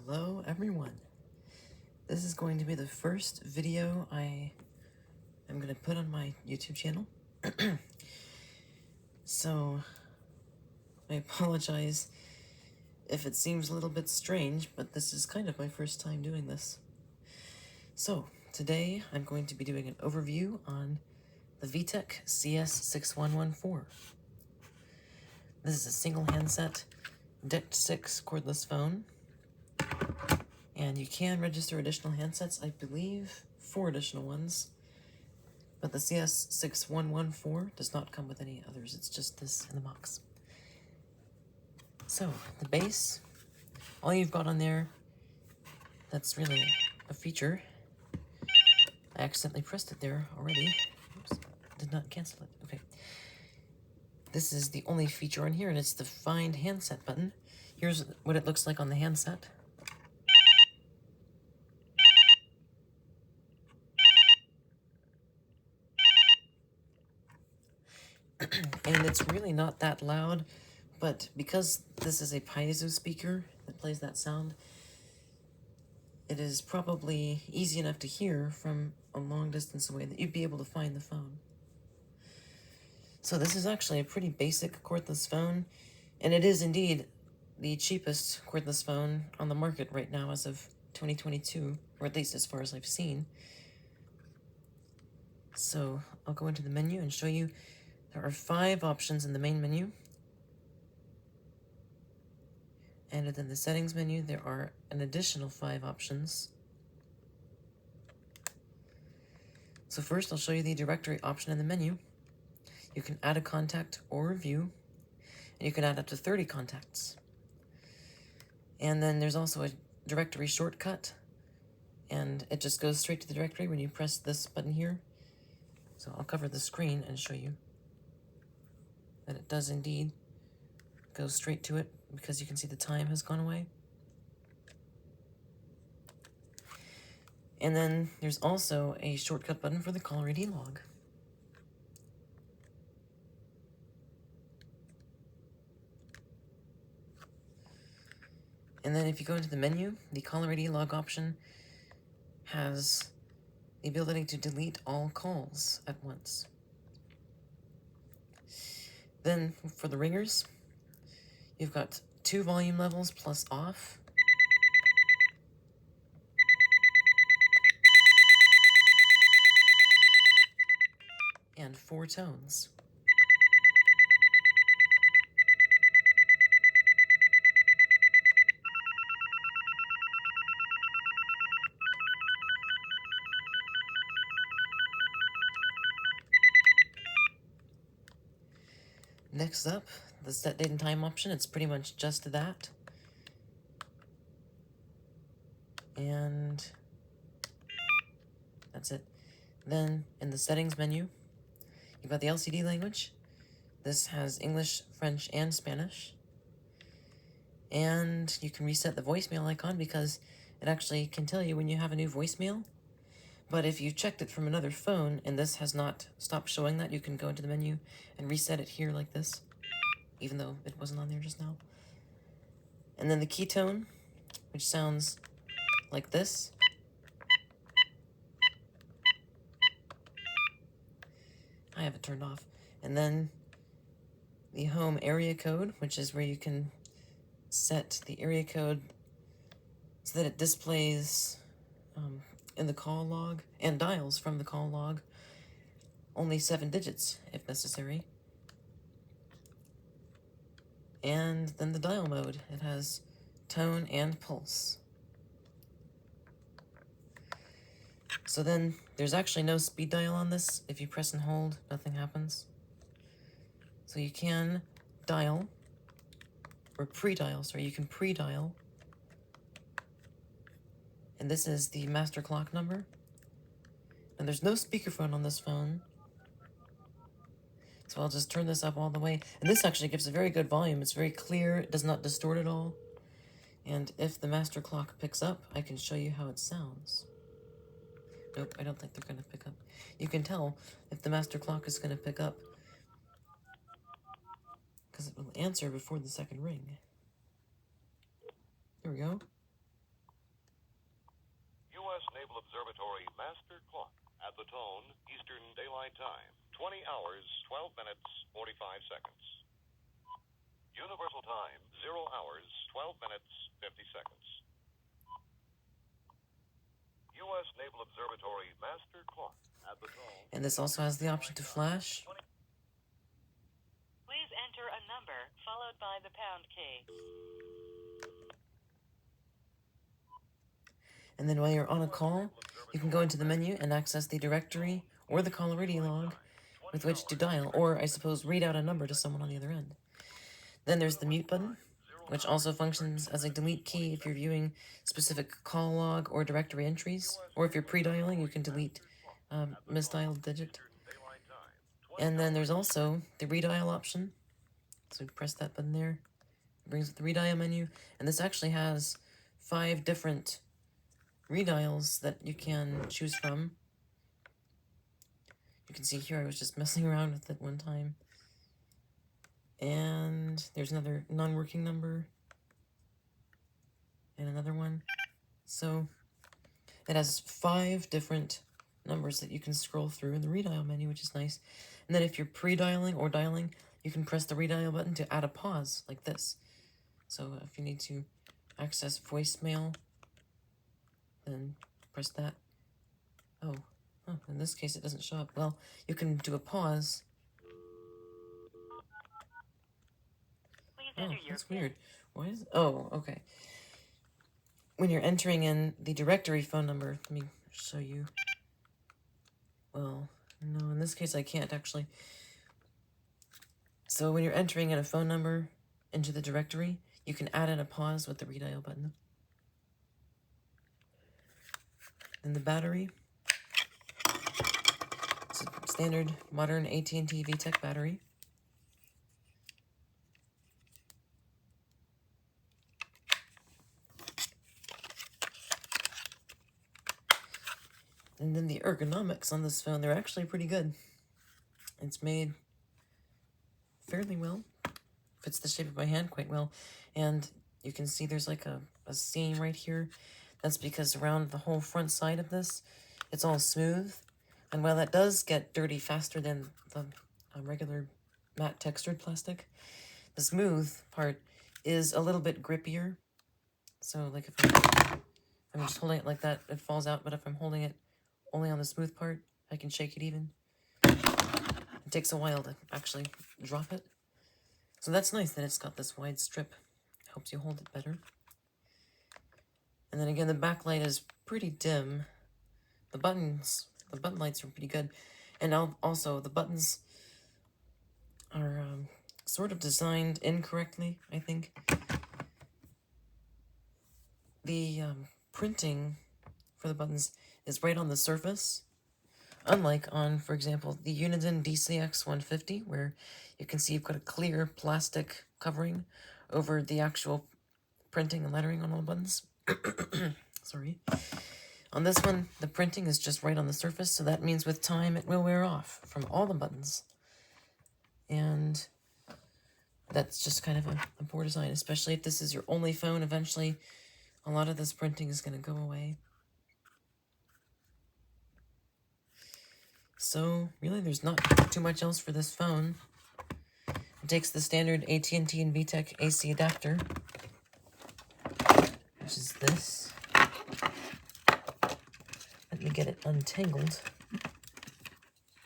Hello everyone. This is going to be the first video I am going to put on my YouTube channel. So I apologize if it seems a little bit strange, but this is kind of my first time doing this. So today I'm going to be doing an overview on the VTech CS6114. This is a single handset DECT6 cordless phone. And you can register additional handsets, I believe 4 additional ones. But the CS6114 does not come with any others, it's just this in the box. So, the base, all you've got on there, that's really a feature. I accidentally pressed it there already. Oops, did not cancel it. Okay. This is the only feature on here, and it's the Find Handset button. Here's what it looks like on the handset. And it's really not that loud, but because this is a piezo speaker that plays that sound, it is probably easy enough to hear from a long distance away that you'd be able to find the phone. So this is actually a pretty basic cordless phone, and it is indeed the cheapest cordless phone on the market right now as of 2022, or at least as far as I've seen. So I'll go into the menu and show you. There are 5 options in the main menu. And within the settings menu, there are an additional 5 options. So first, I'll show you the directory option in the menu. You can add a contact or review, and you can add up to 30 contacts. And then there's also a directory shortcut, and it just goes straight to the directory when you press this button here. So I'll cover the screen and show you that it does indeed go straight to it, because you can see the time has gone away. And then there's also a shortcut button for the caller ID log. And then if you go into the menu, the caller ID log option has the ability to delete all calls at once. Then for the ringers, you've got 2 volume levels plus off. And 4 tones. Next up, the set date and time option. It's pretty much just that. And that's it. Then in the settings menu, you've got the LCD language. This has English, French, and Spanish. And you can reset the voicemail icon because it actually can tell you when you have a new voicemail. But if you checked it from another phone and this has not stopped showing that, you can go into the menu and reset it here like this, even though it wasn't on there just now. And then the key tone, which sounds like this. I have it turned off. And then the home area code, which is where you can set the area code so that it displays in the call log and dials from the call log only 7 digits if necessary. And then the dial mode, it has tone and pulse. So then there's actually no speed dial on this. If you press and hold, nothing happens. So you can dial, or pre-dial, sorry, you can pre-dial. And this is the master clock number. And there's no speakerphone on this phone. So I'll just turn this up all the way. And this actually gives a very good volume. It's very clear, it does not distort at all. And if the master clock picks up, I can show you how it sounds. Nope, I don't think they're going to pick up. You can tell if the master clock is going to pick up, because it will answer before the second ring. There we go. Naval Observatory master clock. At the tone, Eastern Daylight Time, 20 hours, 12 minutes, 45 seconds. Universal Time, 0 hours, 12 minutes, 50 seconds. U.S. Naval Observatory master clock. At the tone. And this also has the option to flash. Please enter a number followed by the pound key. And then while you're on a call, you can go into the menu and access the directory or the caller ID log with which to dial, or I suppose read out a number to someone on the other end. Then there's the mute button, which also functions as a delete key if you're viewing specific call log or directory entries, or if you're pre-dialing, you can delete misdialed digit. And then there's also the redial option, so press that button there. It brings up the redial menu, and this actually has 5 different redials that you can choose from. You can see here I was just messing around with it one time. And there's another non-working number. And another one. So it has 5 different numbers that you can scroll through in the redial menu, which is nice. And then if you're pre-dialing or dialing, you can press the redial button to add a pause, like this. So if you need to access voicemail, then press that. Oh, in this case it doesn't show up. Well, you can do a pause. Oh, that's weird. Why is... Oh, okay. When you're entering in the directory phone number, let me show you. Well, no, in this case I can't actually. So when you're entering in a phone number into the directory, you can add in a pause with the redial button. And the battery. It's a standard modern AT&T VTech battery. And then the ergonomics on this phone, they're actually pretty good. It's made fairly well. Fits the shape of my hand quite well. And you can see there's like a seam right here. That's because around the whole front side of this, it's all smooth. And while that does get dirty faster than the regular matte textured plastic, the smooth part is a little bit grippier. So like if I'm just holding it like that, it falls out. But if I'm holding it only on the smooth part, I can shake it even. It takes a while to actually drop it. So that's nice that it's got this wide strip. Helps you hold it better. And then again, the backlight is pretty dim. The button lights are pretty good. And also, the buttons are sort of designed incorrectly, I think. The printing for the buttons is right on the surface. Unlike on, for example, the Uniden CS6114, where you can see you've got a clear plastic covering over the actual printing and lettering on all the buttons. Sorry. On this one, the printing is just right on the surface, so that means with time it will wear off from all the buttons. And that's just kind of a poor design, especially if this is your only phone. Eventually, a lot of this printing is going to go away. So, really, there's not too much else for this phone. It takes the standard AT&T and VTech AC adapter, which is this. Let me get it untangled.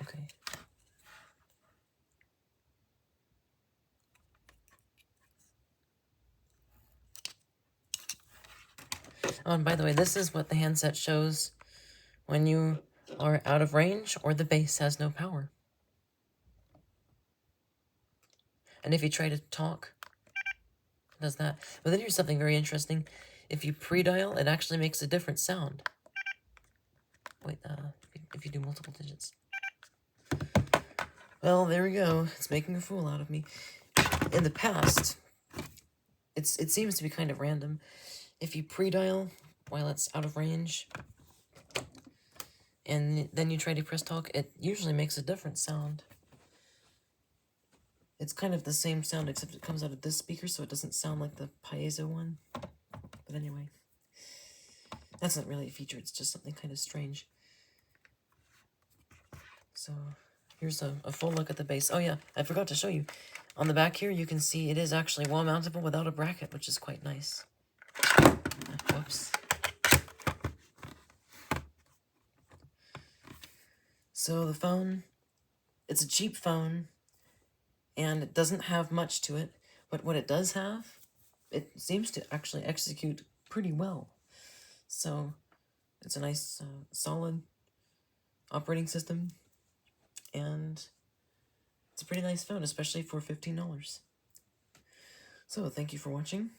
Okay. Oh, and by the way, this is what the handset shows when you are out of range or the base has no power. And if you try to talk, it does that. But then here's something very interesting. If you pre-dial, it actually makes a different sound. Wait, if you do multiple digits. Well, there we go. It's making a fool out of me. In the past, it seems to be kind of random. If you pre-dial while it's out of range, and then you try to press talk, it usually makes a different sound. It's kind of the same sound, except it comes out of this speaker, so it doesn't sound like the piezo one. But anyway. That's not really a feature, it's just something kind of strange. So, here's a full look at the base. Oh yeah, I forgot to show you. On the back here, you can see it is actually wall-mountable without a bracket, which is quite nice. Whoops. So the phone, it's a cheap phone, and it doesn't have much to it, but what it does have, it seems to actually execute pretty well. So it's a nice, solid operating system, and it's a pretty nice phone, especially for $15. So thank you for watching,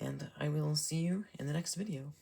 and I will see you in the next video.